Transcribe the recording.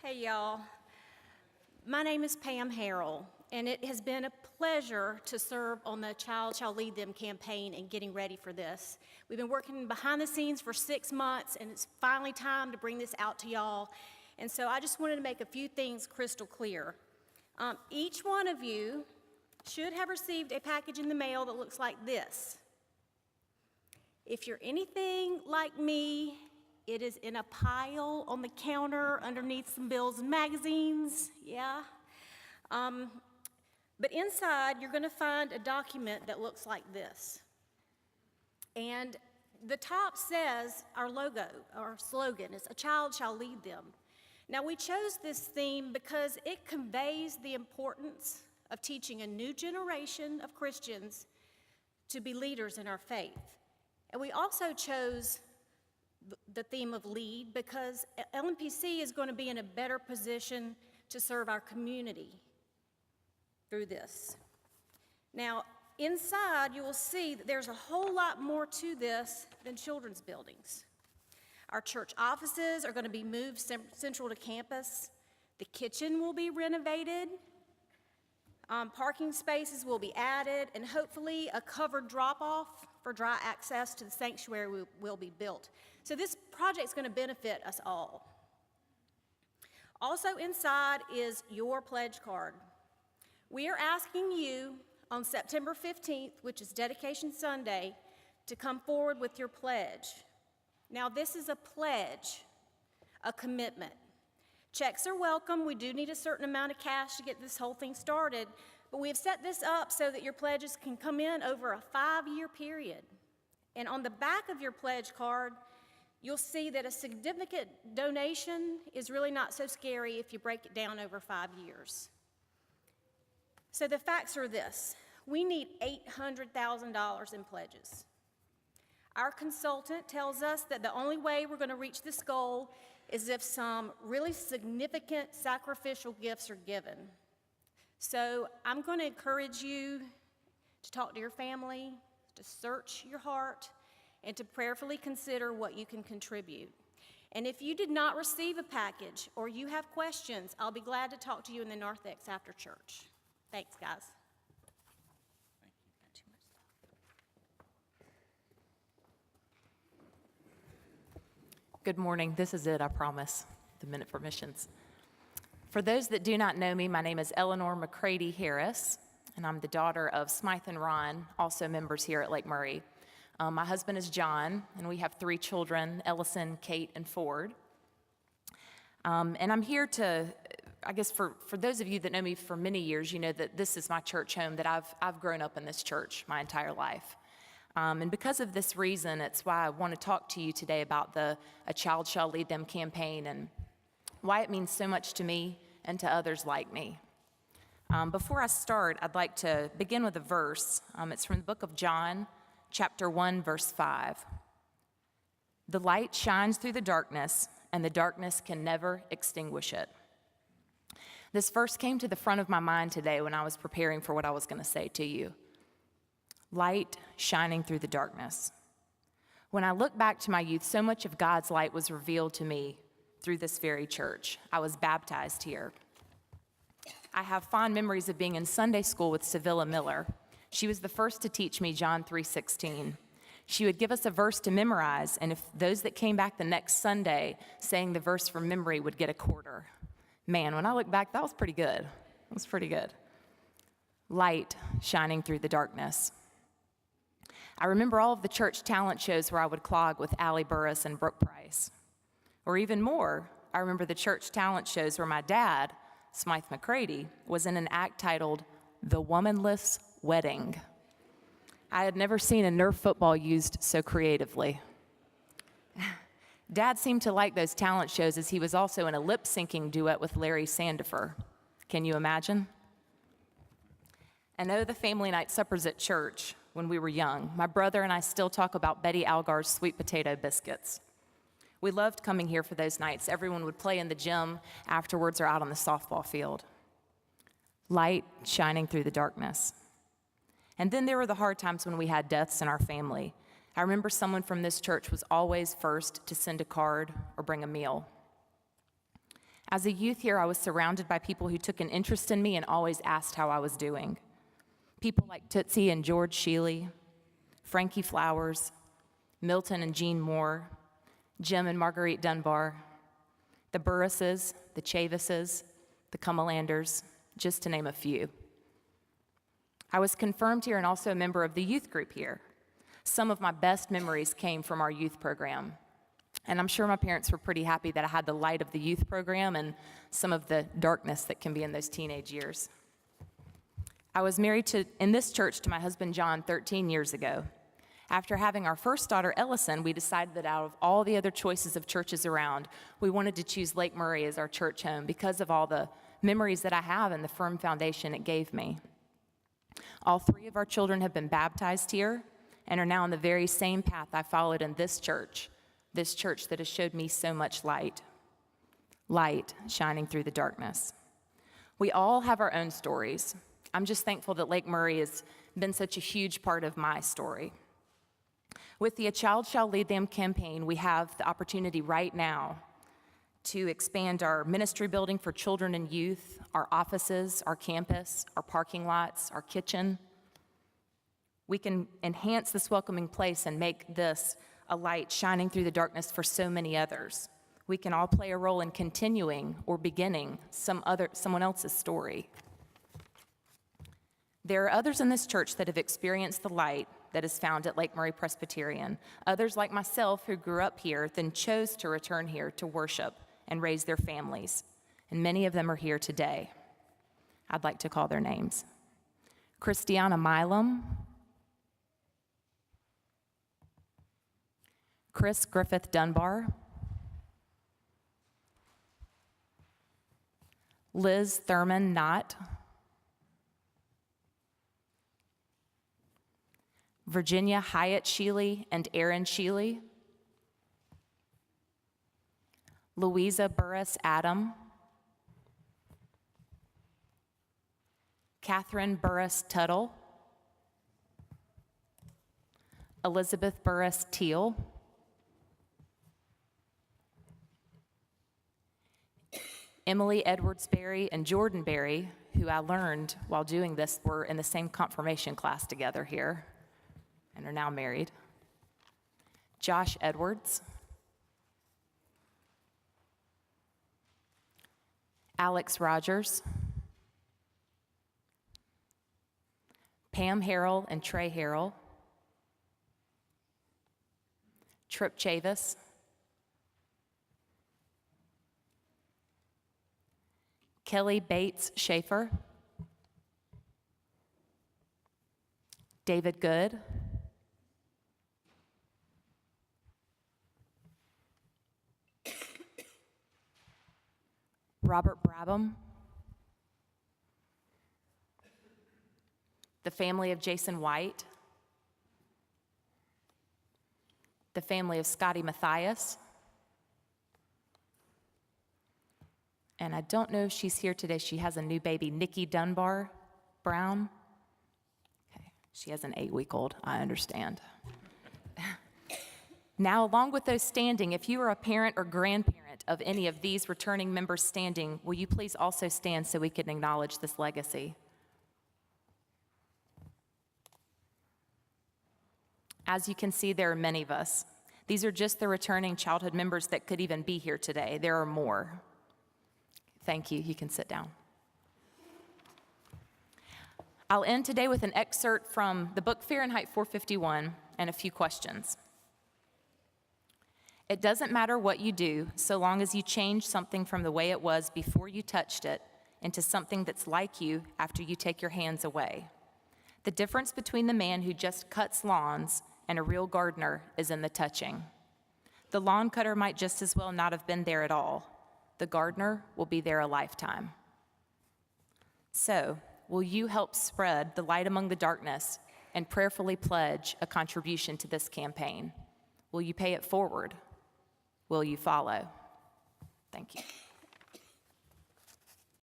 Hey y'all, my name is Pam Harrell, and it has been a pleasure to serve on the Child Shall Lead Them campaign and getting ready for this. We've been working behind the scenes for 6 months, and it's finally time to bring this out to y'all. And so I just wanted to make a few things crystal clear. Each one of you should have received a package in the mail that looks like this. If you're anything like me, it is in a pile on the counter underneath some bills and magazines, yeah. But inside, you're gonna find a document that looks like this. And the top says our logo, our slogan is, "A child shall lead them." Now, we chose this theme because it conveys the importance of teaching a new generation of Christians to be leaders in our faith. And we also chose the theme of lead because LMPC is going to be in a better position to serve our community through this. Now, inside you will see that there's a whole lot more to this than children's buildings. Our church offices are going to be moved central to campus. The kitchen will be renovated. Parking spaces will be added, and hopefully a covered drop-off for dry access to the sanctuary will be built. So this project is going to benefit us all. Also inside is your pledge card. We are asking you on September 15th, which is Dedication Sunday, to come forward with your pledge. Now, this is a pledge, a commitment. Checks are welcome. We do need a certain amount of cash to get this whole thing started, but we have set this up so that your pledges can come in over a 5-year period. And on the back of your pledge card, you'll see that a significant donation is really not so scary if you break it down over 5 years. So the facts are this: we need $800,000 in pledges. Our consultant tells us that the only way we're going to reach this goal is if some really significant sacrificial gifts are given. So I'm going to encourage you to talk to your family, to search your heart, and to prayerfully consider what you can contribute. And if you did not receive a package or you have questions, I'll be glad to talk to you in the narthex after church. Thanks, guys. Good morning. This is it, I promise, the Minute for Missions. For those that do not know me, my name is Elinor McCrady Harris, and I'm the daughter of Smythe and Ron, also members here at Lake Murray. My husband is John, and we have 3 children, Ellison, Kate, and Ford. And I'm here to, I guess for those of you that know me for many years, you know that this is my church home, that I've grown up in this church my entire life. And because of this reason, it's why I want to talk to you today about the A Child Shall Lead Them campaign and why it means so much to me and to others like me. Before I start, I'd like to begin with a verse. It's from the book of John, chapter 1, verse 5. The light shines through the darkness, and the darkness can never extinguish it. This verse came to the front of my mind today when I was preparing for what I was going to say to you. Light shining through the darkness. When I look back to my youth, so much of God's light was revealed to me through this very church. I was baptized here. I have fond memories of being in Sunday school with Sevilla Miller. She was the first to teach me John 3:16. She would give us a verse to memorize, and if those that came back the next Sunday saying the verse from memory would get a quarter. Man, when I look back, that was pretty good. It was pretty good. Light shining through the darkness. I remember all of the church talent shows where I would clog with Allie Burris and Brooke Price. Or even more, I remember the church talent shows where my dad, Smythe McCrady, was in an act titled The Womanless Wedding. I had never seen a Nerf football used so creatively. Dad seemed to like those talent shows as he was also in a lip-syncing duet with Larry Sandifer. Can you imagine? And oh, the family night suppers at church when we were young. My brother and I still talk about Betty Algar's sweet potato biscuits. We loved coming here for those nights. Everyone would play in the gym afterwards or out on the softball field. Light shining through the darkness. And then there were the hard times when we had deaths in our family. I remember someone from this church was always first to send a card or bring a meal. As a youth here, I was surrounded by people who took an interest in me and always asked how I was doing. People like Tootsie and George Sheely, Frankie Flowers, Milton and Jean Moore, Jim and Marguerite Dunbar, the Burrises, the Chavises, the Cummelanders, just to name a few. I was confirmed here and also a member of the youth group here. Some of my best memories came from our youth program. And I'm sure my parents were pretty happy that I had the light of the youth program and some of the darkness that can be in those teenage years. I was married in this church to my husband John 13 years ago. After having our first daughter, Ellison, we decided that out of all the other choices of churches around, we wanted to choose Lake Murray as our church home because of all the memories that I have and the firm foundation it gave me. All three of our children have been baptized here and are now on the very same path I followed in this church that has showed me so much light shining through the darkness. We all have our own stories. I'm just thankful that Lake Murray has been such a huge part of my story. With the A Child Shall Lead Them campaign, we have the opportunity right now to expand our ministry building for children and youth, our offices, our campus, our parking lots, our kitchen. We can enhance this welcoming place and make this a light shining through the darkness for so many others. We can all play a role in continuing or beginning someone else's story. There are others in this church that have experienced the light that is found at Lake Murray Presbyterian. Others like myself who grew up here, then chose to return here to worship and raise their families. And many of them are here today. I'd like to call their names. Christiana Milam, Chris Griffith Dunbar, Liz Thurman Knott, Virginia Hyatt Sheely and Aaron Sheely, Louisa Burris Adam, Catherine Burris Tuttle, Elizabeth Burris Teal, Emily Edwards Berry and Jordan Berry, who I learned while doing this were in the same confirmation class together here and are now married. Josh Edwards, Alex Rogers, Pam Harrell and Trey Harrell, Trip Chavis, Kelly Bates Schaefer, David Good, Robert Brabham, the family of Jason White, the family of Scotty Matthias, and I don't know if she's here today. She has a new baby, Nikki Dunbar Brown. Okay, she has an 8-week-old, I understand. Now, along with those standing, if you are a parent or grandparent of any of these returning members standing, will you please also stand so we can acknowledge this legacy? As you can see, there are many of us. These are just the returning childhood members that could even be here today. There are more. Thank you. You can sit down. I'll end today with an excerpt from the book Fahrenheit 451 and a few questions. It doesn't matter what you do, so long as you change something from the way it was before you touched it into something that's like you after you take your hands away. The difference between the man who just cuts lawns and a real gardener is in the touching. The lawn cutter might just as well not have been there at all. The gardener will be there a lifetime. So, will you help spread the light among the darkness and prayerfully pledge a contribution to this campaign? Will you pay it forward? Will you follow? Thank you.